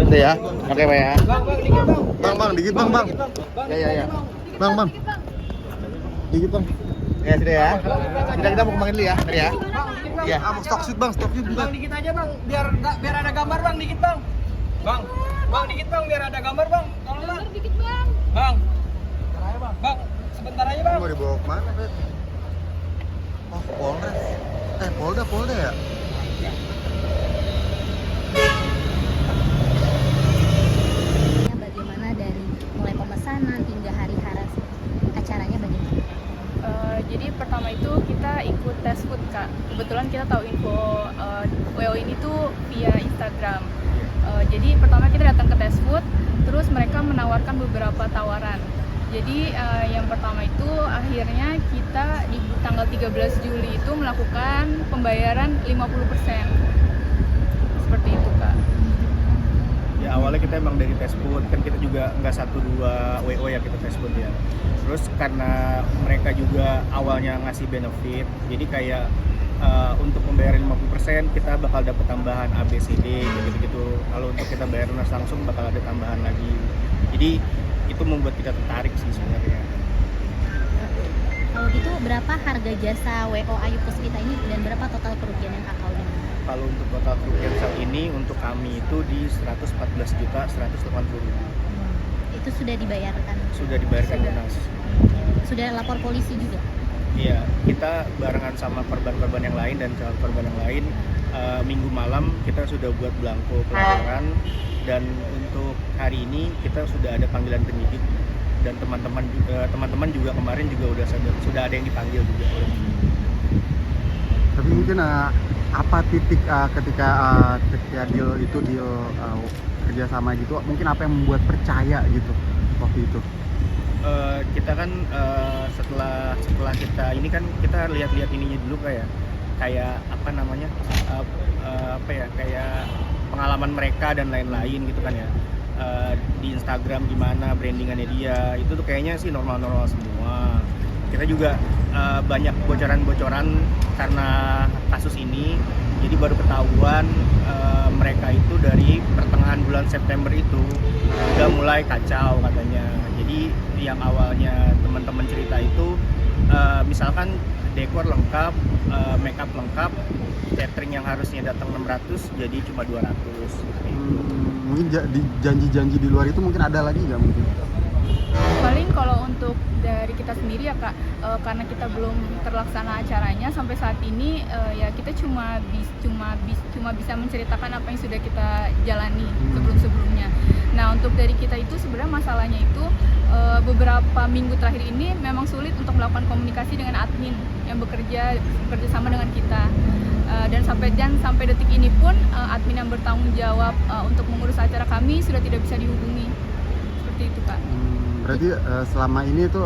Itu ya. Oke, Pak ya. Bang, dikit bang. Ya. Bang. Dikit bang. Ya, sudah ya. Kita mau kembangin dulu ya. Tadi ya. Iya. Stok shoot bang. Bang dikit aja bang, biar ada gambar bang, dikit bang. Bang dikit bang, biar ada gambar bang. Tolong bang. Dikit bang. Bang, sebentar aja bang. Mau dibawa kemana, Bet? Oh, Polres. Polda ya? Bagaimana dari mulai pemesanan hingga hari acaranya bagaimana? Jadi pertama itu kita ikut tes food Kak. Kebetulan kita tahu info WO ini tuh via Instagram. Jadi pertama kita datang ke tes food, terus mereka menawarkan beberapa tawaran. Jadi yang pertama itu akhirnya kita di tanggal 13 Juli itu melakukan pembayaran 50%. Seperti itu Kak. Ya awalnya kita emang dari tes food, kan kita juga nggak 1-2 WO ya kita tes food ya. Terus karena mereka juga awalnya ngasih benefit, jadi kayak untuk pembayaran 50% kita bakal dapat tambahan ABCD gitu-gitu. Kalau untuk kita bayar lunas langsung bakal ada tambahan lagi. Jadi itu membuat kita tertarik sih sebenarnya. Kalau gitu berapa harga jasa WO Ayu Puspita ini dan berapa total kerugian yang kakak udah? Kalau untuk total kerugian saat ini untuk kami itu di 114.180.000. Itu sudah dibayarkan? Sudah dibayarkan lunas. Sudah lapor polisi juga? Iya, kita barengan sama korban-korban yang lain dan calon korban yang lain. Minggu malam kita sudah buat belangko pelaporan, dan untuk hari ini kita sudah ada panggilan penyidik, dan teman-teman juga kemarin juga sudah ada yang dipanggil juga. Tapi mungkin apa titik ketika deal kerjasama gitu, mungkin apa yang membuat percaya gitu waktu itu? Kita kan setelah kita ini kan kita lihat ininya dulu kayak apa namanya kayak pengalaman mereka dan lain-lain gitu kan ya. Di Instagram gimana brandingannya dia, itu tuh kayaknya sih normal-normal semua. Kita juga banyak bocoran-bocoran karena kasus ini, jadi baru ketahuan mereka itu dari pertengahan bulan September itu udah mulai kacau katanya. Jadi yang awalnya teman-teman cerita itu misalkan dekor lengkap, makeup lengkap, catering yang harusnya datang 600 jadi cuma 200. Mungkin janji-janji di luar itu mungkin ada lagi nggak mungkin? Paling kalau untuk dari kita sendiri ya Kak, karena kita belum terlaksana acaranya sampai saat ini, ya kita cuma bisa menceritakan apa yang sudah kita jalani sebelumnya. Nah untuk dari kita itu sebenarnya masalahnya itu beberapa minggu terakhir ini memang sulit untuk melakukan komunikasi dengan admin yang bekerja sama dengan kita. Dan sampai detik ini pun admin yang bertanggung jawab untuk mengurus acara kami sudah tidak bisa dihubungi. Seperti itu Kak. Berarti selama ini tuh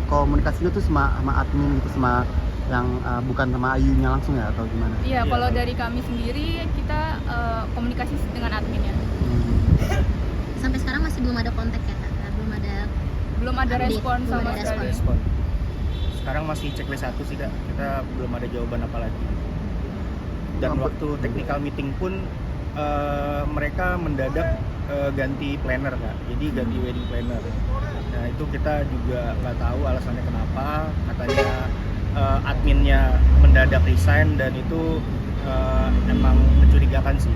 komunikasinya tuh sama admin gitu, sama yang bukan sama Ayunya langsung ya, atau gimana? Iya, kalau dari kami sendiri kita komunikasi dengan admin ya. Sampai sekarang masih belum ada kontak ya Kak? Belum ada update, respon belum sama ada sekali. Respon. Sekarang masih checklist 1 sih Kak, kita belum ada jawaban apa lagi. Dan waktu technical meeting pun mereka mendadak ganti planner Kak, jadi ganti wedding planner. Nah itu kita juga nggak tahu alasannya kenapa, katanya adminnya mendadak resign, dan itu emang mencurigakan sih.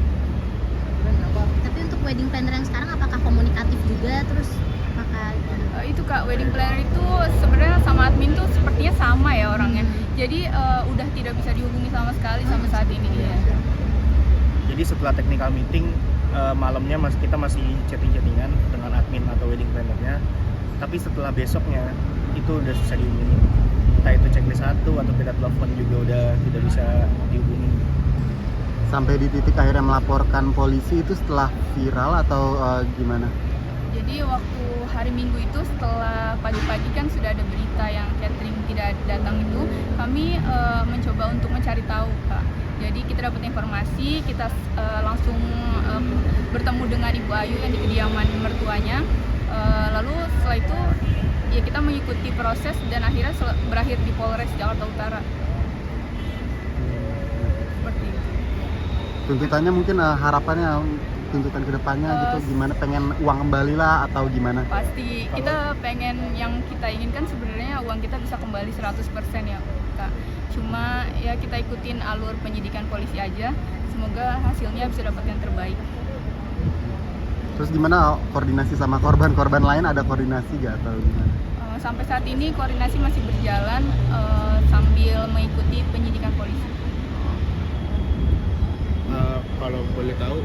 Tapi untuk wedding planner yang sekarang apakah komunikatif juga, terus apakah Itu Kak, wedding planner itu sebenarnya sama admin tuh sepertinya sama ya orangnya. Jadi udah tidak bisa dihubungi sama sekali sampai saat ini ya. Jadi setelah technical meeting malamnya kita masih chattingan dengan admin atau wedding plannernya, tapi setelah besoknya itu udah susah dihubungi. Entah itu checklist 1 atau kita telepon juga udah tidak bisa dihubungi. Sampai di titik akhirnya melaporkan polisi itu setelah viral atau gimana? Jadi waktu hari Minggu itu setelah pagi-pagi kan sudah ada berita yang catering tidak datang itu, kami mencoba untuk mencari tahu Kak. Jadi kita dapat informasi, kita langsung bertemu dengan Ibu Ayu yang di kediaman mertuanya. Lalu setelah itu ya kita mengikuti proses dan akhirnya berakhir di Polres Jakarta Utara. Seperti itu. Tuntutannya mungkin harapannya tuntutan kedepannya gitu, gimana, pengen uang kembali lah atau gimana? Pasti kita pengen, yang kita inginkan sebenarnya uang kita bisa kembali 100% ya Kak. Cuma ya kita ikutin alur penyidikan polisi aja. Semoga hasilnya bisa dapat yang terbaik. Terus gimana koordinasi sama korban-korban lain, ada koordinasi gak atau gimana? Sampai saat ini koordinasi masih berjalan sambil mengikuti penyidikan polisi. Kalau boleh tahu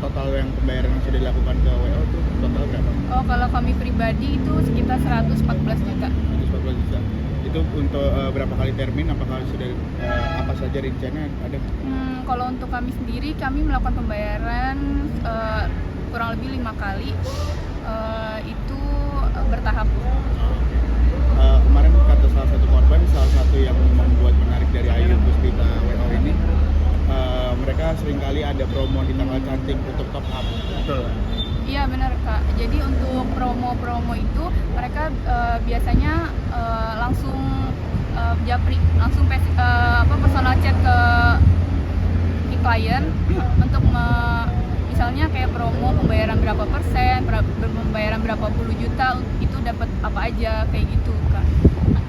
total yang pembayaran yang sudah dilakukan ke WO itu total berapa? Oh, kalau kami pribadi itu sekitar 114 juta. 114 juta. Itu untuk berapa kali termin? Apakah sudah apa saja rinciannya ada? Kalau untuk kami sendiri, kami melakukan pembayaran kurang lebih 5 kali. Itu bertahap. Kemarin kata salah satu korban, salah satu yang membuat menarik dari Ayu Pustika WO ini, mereka seringkali ada promo di tanggal cantik untuk top up. Betul. Iya benar Kak. Jadi untuk promo-promo itu mereka biasanya langsung japri, langsung personal chat ke klien untuk misalnya kayak promo pembayaran berapa persen, pembayaran berapa puluh juta, itu dapat apa aja kayak gitu Kak.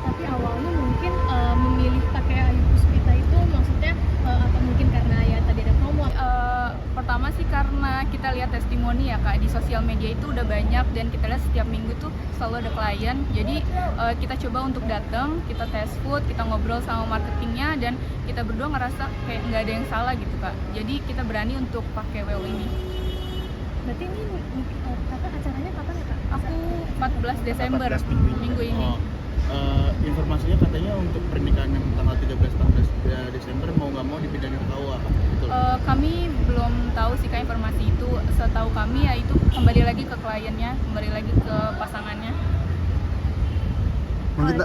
Tapi awalnya mungkin memilih pakai Ayu Puspita itu maksudnya apa mungkin karena ya tadi ada promo? Pertama sih karena kita lihat testimoni ya Kak, di sosial media itu udah banyak dan kita lihat setiap minggu tuh selalu ada klien. Jadi kita coba untuk datang, kita test food, kita ngobrol sama marketingnya, dan kita berdua ngerasa kayak nggak ada yang salah gitu Kak. Jadi kita berani untuk pakai WO ini. Berarti ini kakak acaranya kapan ya Kak? Aku 14 Desember 14 minggu ini. Informasinya katanya untuk pernikahan yang tanggal 13-14 Desember mau nggak mau dipindahin ke KUA. Betul? Kami belum tahu sih Kak informasi itu. Setahu kami ya itu kembali lagi ke kliennya, kembali lagi ke pasangannya. Mungkin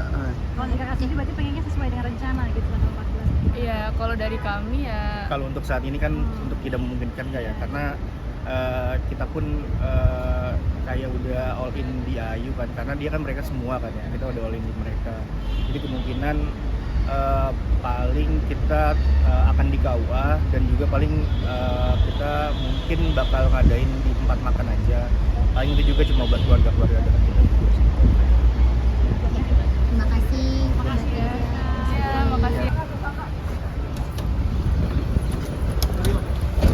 Kalau dari kakak sendiri berarti pengennya sesuai dengan rencana gitu tanggal 14. Iya, kalau dari kami ya. Kalau untuk saat ini kan untuk tidak memungkinkan nggak ya, karena kita pun kayak udah all in di Ayu kan, karena dia kan mereka semua kan ya, kita udah all in di mereka. Jadi kemungkinan paling kita akan di KUA, dan juga paling kita mungkin bakal ngadain di tempat makan aja. Paling itu juga cuma buat keluarga-keluarga dekat kita juga sih. Terima kasih. Ya, makasih.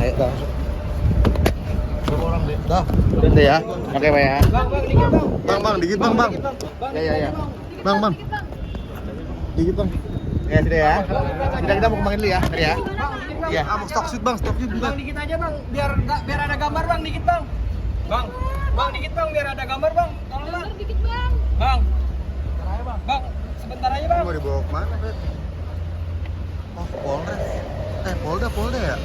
Ayo dah. Dah, udah deh ya. Oke Pak ya. Bang, dikit bang. Ya. Bang. Dikit bang. Ya sudah ya. Sudah, kita mau kembangin dulu ya. Tadi ya. Iya. Mau stok shoot bang. Bang dikit aja bang, biar ada gambar bang, dikit bang. Bang dikit bang, biar ada gambar bang. Tolong bang. Dikit bang. Bang. Bang, sebentar aja bang. Mau dibawa kemana? Oh, Polres. Polda ya?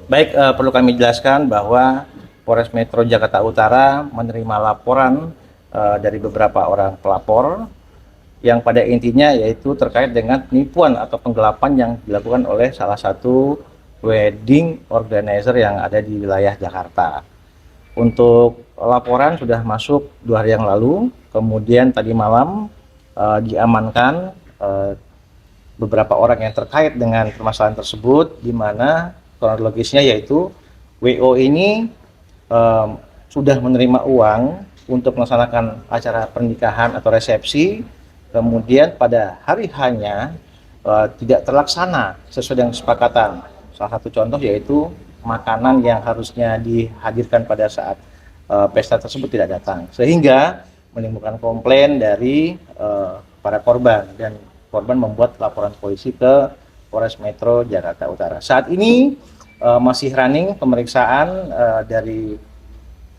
Baik, perlu kami jelaskan bahwa Polres Metro Jakarta Utara menerima laporan dari beberapa orang pelapor yang pada intinya yaitu terkait dengan penipuan atau penggelapan yang dilakukan oleh salah satu wedding organizer yang ada di wilayah Jakarta. Untuk laporan sudah masuk 2 hari yang lalu, kemudian tadi malam diamankan beberapa orang yang terkait dengan permasalahan tersebut, di mana kronologisnya yaitu WO ini sudah menerima uang untuk melaksanakan acara pernikahan atau resepsi, kemudian pada hari hanya tidak terlaksana sesuai dengan kesepakatan. Salah satu contoh yaitu makanan yang harusnya dihadirkan pada saat pesta tersebut tidak datang, sehingga menimbulkan komplain dari para korban, dan korban membuat laporan polisi ke Polres Metro Jakarta Utara. Saat ini masih running pemeriksaan dari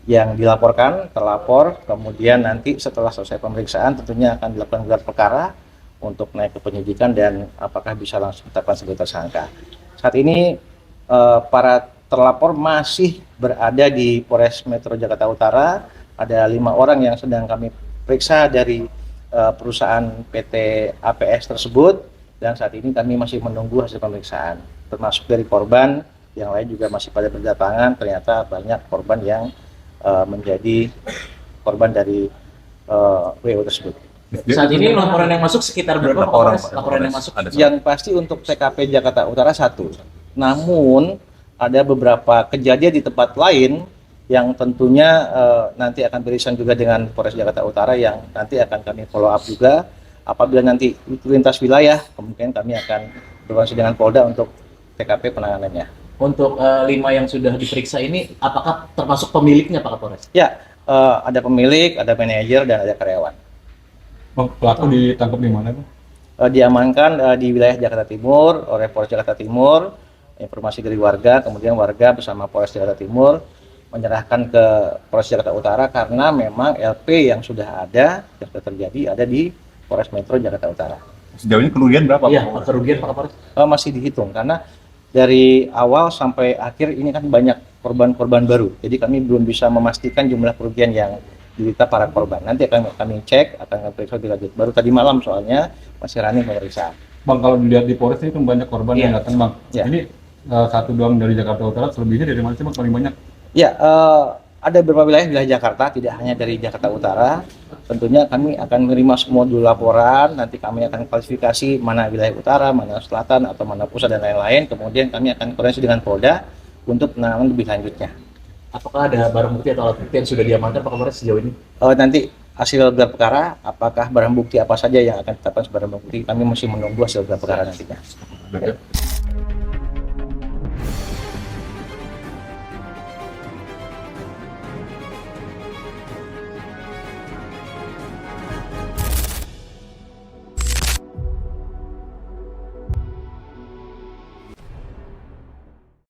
yang dilaporkan, terlapor, kemudian nanti setelah selesai pemeriksaan tentunya akan dilakukan gelar perkara untuk naik ke penyidikan dan apakah bisa langsung ditetapkan sebagai tersangka. Saat ini para terlapor masih berada di Polres Metro Jakarta Utara. Ada 5 orang yang sedang kami periksa dari perusahaan PT APS tersebut, dan saat ini kami masih menunggu hasil pemeriksaan, termasuk dari korban. Yang lain juga masih pada berdatangan. Ternyata banyak korban yang menjadi korban dari WO tersebut. Saat ini laporan yang masuk sekitar berapa Pak Kapolres? Laporan yang masuk? Yang pasti untuk TKP Jakarta Utara 1. Namun ada beberapa kejadian di tempat lain yang tentunya nanti akan beririsan juga dengan Polres Jakarta Utara yang nanti akan kami follow up juga. Apabila nanti itu lintas wilayah, kemungkinan kami akan berkoordinasi dengan Polda untuk TKP penanganannya. Untuk 5 yang sudah diperiksa ini, apakah termasuk pemiliknya Pak Kapolres? Ya, ada pemilik, ada manajer, dan ada karyawan. Bang, pelaku ditangkap di mana, Bang? Diamankan di wilayah Jakarta Timur oleh Polres Jakarta Timur. Informasi dari warga, kemudian warga bersama Polres Jakarta Timur menyerahkan ke Polres Jakarta Utara karena memang LP yang sudah ada, yang sudah terjadi ada di Polres Metro Jakarta Utara. Sejauh ini kerugian berapa? Iya, kerugian Pak Kapolres? Masih dihitung karena dari awal sampai akhir ini kan banyak korban-korban baru. Jadi kami belum bisa memastikan jumlah kerugian yang diderita para korban. Nanti akan kami cek, akan kami periksa lebih lanjut. Baru tadi malam soalnya masih running pemeriksaan. Bang, kalau dilihat di Polres ini kan banyak korban yang datang, Bang. Ya. Ini satu doang dari Jakarta Utara, selebihnya dari mana sih, Bang, paling banyak? Ya, ada beberapa wilayah Jakarta, tidak hanya dari Jakarta Utara. Tentunya kami akan menerima semua dulu laporan, nanti kami akan klasifikasi mana wilayah utara, mana selatan, atau mana pusat, dan lain-lain. Kemudian kami akan koordinasi dengan Polda untuk penanganan lebih lanjutnya. Apakah ada barang bukti atau alat bukti yang sudah diamankan Pak Kapolres sejauh ini? Nanti hasil gelar perkara, apakah barang bukti apa saja yang akan ditetapkan sebagai barang bukti, kami masih menunggu hasil gelar perkara nantinya.